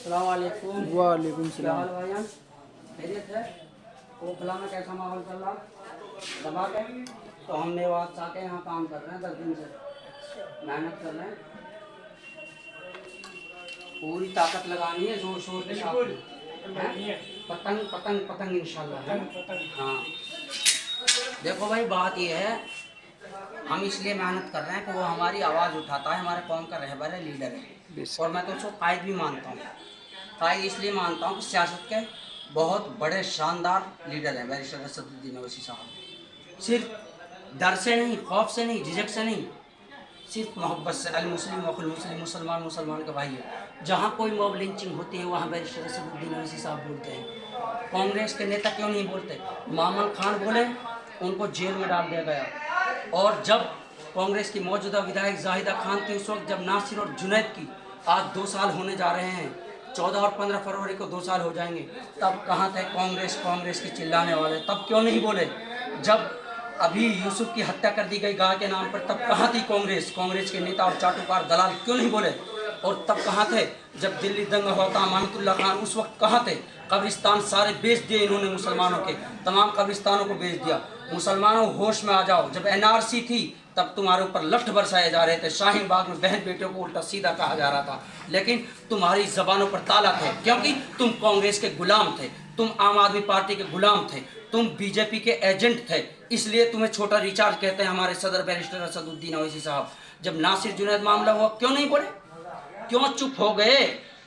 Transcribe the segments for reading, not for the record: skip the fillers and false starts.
अस्सलाम वालेकुम। वालेकुम क्या हाल सलाम। भाईजान, खैरियत है? ओखला में कैसा माहौल चल रहा? दबा के तो हम मेवात चाह के यहाँ काम कर रहे हैं 10 दिन से, मेहनत कर रहे हैं, पूरी ताकत लगानी है, जोर शोर के साथ हैं? पतंग पतंग पतंग इंशाल्लाह है। हाँ देखो भाई, बात ये है, हम इसलिए मेहनत कर रहे हैं कि वो हमारी आवाज़ उठाता है, हमारे कौम का रहबर है, लीडर है, और मैं तो उसको कायद भी मानता हूँ। कायद इसलिए मानता हूँ कि सियासत के बहुत बड़े शानदार लीडर हैं बैरिस्टर असदुद्दीन ओवैसी साहब। सिर्फ डर से नहीं, खौफ से नहीं, झिझक से नहीं, सिर्फ मोहब्बत से। अल मुस्लिम वकुल मुस्लिम, मुसलमान मुसलमान का भाई है। जहाँ कोई मॉब लिंचिंग होती है वहाँ बैरिस्टर असदुद्दीन ओवैसी साहब बोलते हैं। कांग्रेस के नेता क्यों नहीं बोलते? मामन खान बोले, उनको जेल में डाल दिया गया। और जब कांग्रेस की मौजूदा विधायक जाहिदा खान थी उस वक्त, जब नासिर और जुनैद की आज 2 साल होने जा रहे हैं, 14 और 15 फरवरी को 2 साल हो जाएंगे, तब कहाँ थे कांग्रेस कांग्रेस की चिल्लाने वाले? तब क्यों नहीं बोले? जब अभी यूसुफ की हत्या कर दी गई गाय के नाम पर, तब कहाँ थी कांग्रेस? कांग्रेस के नेता और चाटुकार दलाल क्यों नहीं बोले? और तब कहाँ थे जब दिल्ली दंगा हुआ था, अमानतुल्ला खान उस वक्त कहाँ थे? कब्रिस्तान सारे बेच दिए इन्होंने, मुसलमानों के तमाम कब्रिस्तानों को बेच दिया। मुसलमानों होश में आ जाओ, जब एनआरसी थी तब तुम्हारे ऊपर लठ बरसाए जा रहे थे, शाहीन बाग में बहन बेटियों को उल्टा सीधा कहा जा रहा था, लेकिन तुम्हारी जबानों पर ताला थे, क्योंकि तुम कांग्रेस के गुलाम थे, तुम आम आदमी पार्टी के गुलाम थे, तुम बीजेपी के एजेंट थे, इसलिए तुम्हें छोटा रिचार्ज कहते हैं हमारे सदर बैरिस्टर असदुद्दीन ओवैसी साहब। जब नासिर जुनैद मामला हुआ क्यों नहीं बोले? क्यों चुप हो गए?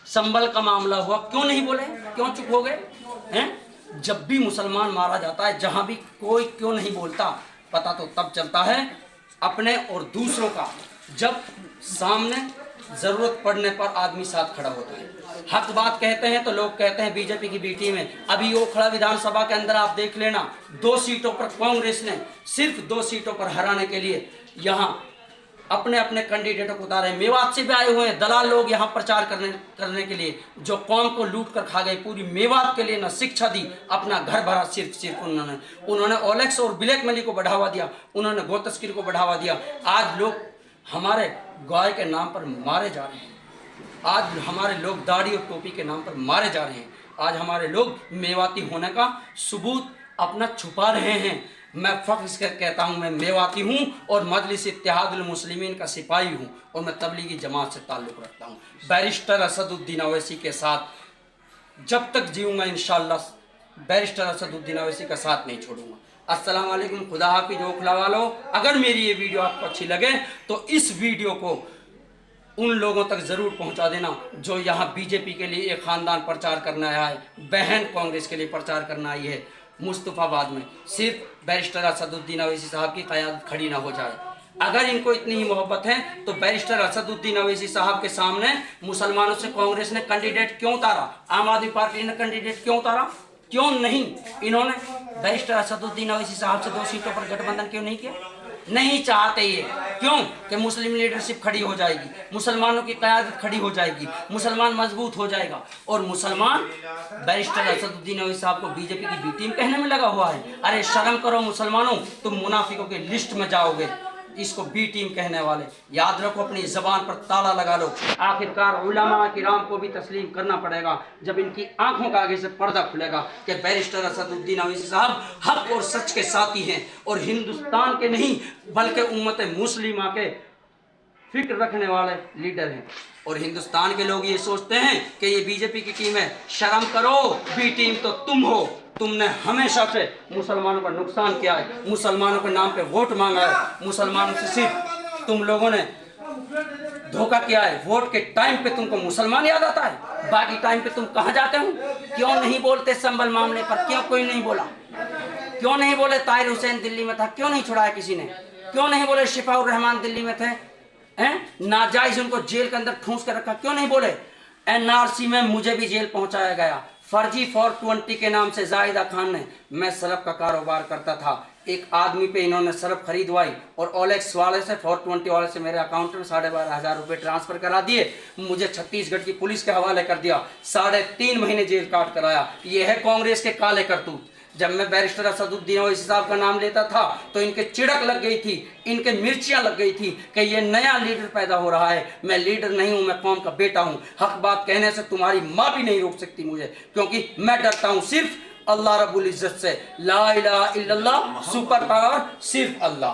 संबल का मामला हुआ क्यों नहीं बोले? क्यों चुप हो गए हैं? जब भी मुसलमान मारा जाता है, जहां भी कोई क्यों नहीं बोलता? पता तो तब चलता है अपने और दूसरों का, जब सामने जरूरत पड़ने पर आदमी साथ खड़ा होता है। हक बात कहते हैं तो लोग कहते हैं बीजेपी की बी टीम है। अभी ओखला विधानसभा के अंदर आप देख लेना, 2 सीटों पर कांग्रेस ने, सिर्फ 2 सीटों पर हराने के लिए यहाँ अपने अपने कैंडिडेटों को उतारे। मेवात से भी आए हुए हैं दलाल लोग यहाँ प्रचार करने के लिए, जो कौम को लूट कर खा गए। पूरी मेवात के लिए न शिक्षा दी, अपना घर भरा सिर्फ उन्होंने ओलेक्स और ब्लैक मनी को बढ़ावा दिया, उन्होंने गो तस्करी को बढ़ावा दिया। आज लोग हमारे गाय के नाम पर मारे जा रहे हैं, आज हमारे लोग दाढ़ी और टोपी के नाम पर मारे जा रहे हैं, आज हमारे लोग मेवाती होने का सबूत अपना छुपा रहे हैं। मैं फख्र से कहता हूँ मैं मेवाती हूँ और मजलिस इत्तेहादुल मुस्लिमीन का सिपाही हूँ, और मैं तबलीगी जमात से ताल्लुक़ रखता हूँ। बैरिस्टर असदुद्दीन ओवैसी के साथ जब तक जीऊँगा इंशाअल्लाह बैरिस्टर असदुद्दीन ओवैसी का साथ नहीं छोड़ूंगा। अस्सलाम वालेकुम, खुदा हाफिज़ ओखला वालों। अगर मेरी ये वीडियो आपको अच्छी लगे तो इस वीडियो को उन लोगों तक ज़रूर पहुंचा देना जो यहाँ बीजेपी के लिए एक ख़ानदान प्रचार करना आया है, बहन कांग्रेस के लिए प्रचार करना आई है मुस्तफ़ाबाद में। सिर्फ बैरिस्टर असदुद्दीन ओवैसी साहब की क़यादत खड़ी ना हो जाए। अगर इनको इतनी ही मोहब्बत है तो बैरिस्टर असदुद्दीन ओवैसी साहब के सामने मुसलमानों से कांग्रेस ने कैंडिडेट क्यों उतारा? आम आदमी पार्टी ने कैंडिडेट क्यों उतारा? क्यों नहीं इन्होंने बैरिस्टर असदुद्दीन ओवैसी साहब से 2 सीटों पर गठबंधन क्यों नहीं किया? नहीं चाहते ये, क्यों? कि मुस्लिम लीडरशिप खड़ी हो जाएगी, मुसलमानों की क़यादत खड़ी हो जाएगी, मुसलमान मजबूत हो जाएगा, और मुसलमान बैरिस्टर असदुद्दीन ओवैसी साहब को बीजेपी की बी टीम कहने में लगा हुआ है। अरे शर्म करो मुसलमानों, तुम मुनाफिकों के लिस्ट में जाओगे, इसको बी टीम कहने वाले। याद रखो, अपनी ज़बान पर ताला लगा लो। आखिरकार उलमा किराम को भी तस्लीम करना पड़ेगा जब इनकी आंखों का आगे से पर्दा खुलेगा कि बैरिस्टर असदुद्दीन ओवैसी साहब हक और सच के साथी हैं, और हिंदुस्तान के नहीं बल्कि उम्मत मुस्लिमा के फिक्र रखने वाले लीडर हैं। और हिंदुस्तान के लोग ये सोचते हैं कि ये बीजेपी की टीम है। शर्म करो, बी टीम तो तुम हो। तुमने हमेशा से मुसलमानों का नुकसान किया है, मुसलमानों के नाम पे वोट मांगा है, मुसलमानों से सिर्फ तुम लोगों ने धोखा किया है। वोट के टाइम पे तुमको मुसलमान याद आता है, बाकी टाइम पे तुम कहाँ जाते हो? क्यों नहीं बोलते संभल मामले पर? क्यों कोई नहीं बोला? क्यों नहीं बोले ताहिर हुसैन दिल्ली में था, क्यों नहीं छुड़ाया किसी ने? क्यों नहीं बोले शिफाउर रहमान दिल्ली में थे, हैं नाजायज उनको जेल के अंदर ठूंस कर रखा, क्यों नहीं बोले? एनआरसी में मुझे भी जेल पहुंचाया गया, फर्जी 420 के नाम से जाहिदा खान ने। मैं सरफ का कारोबार करता था, एक आदमी पे इन्होंने सरफ खरीदवाई और ओलेक्स वाले से 420 वाले से मेरे अकाउंट में 12,500 रुपये ट्रांसफ़र करा दिए, मुझे छत्तीसगढ़ की पुलिस के हवाले कर दिया, 3.5 महीने जेल काट कराया। ये है कांग्रेस के काले करतूत। जब मैं बैरिस्टर असदुद्दीन ओवैसी साहब का नाम लेता था तो इनके चिड़क लग गई थी, इनके मिर्चियां लग गई थी कि ये नया लीडर पैदा हो रहा है। मैं लीडर नहीं हूं, मैं कौम का बेटा हूं। हक बात कहने से तुम्हारी माँ भी नहीं रोक सकती मुझे, क्योंकि मैं डरता हूं सिर्फ अल्लाह रब्बुल इज्जत से। ला इलाहा इल्लल्लाह, सुपर पावर सिर्फ अल्लाह।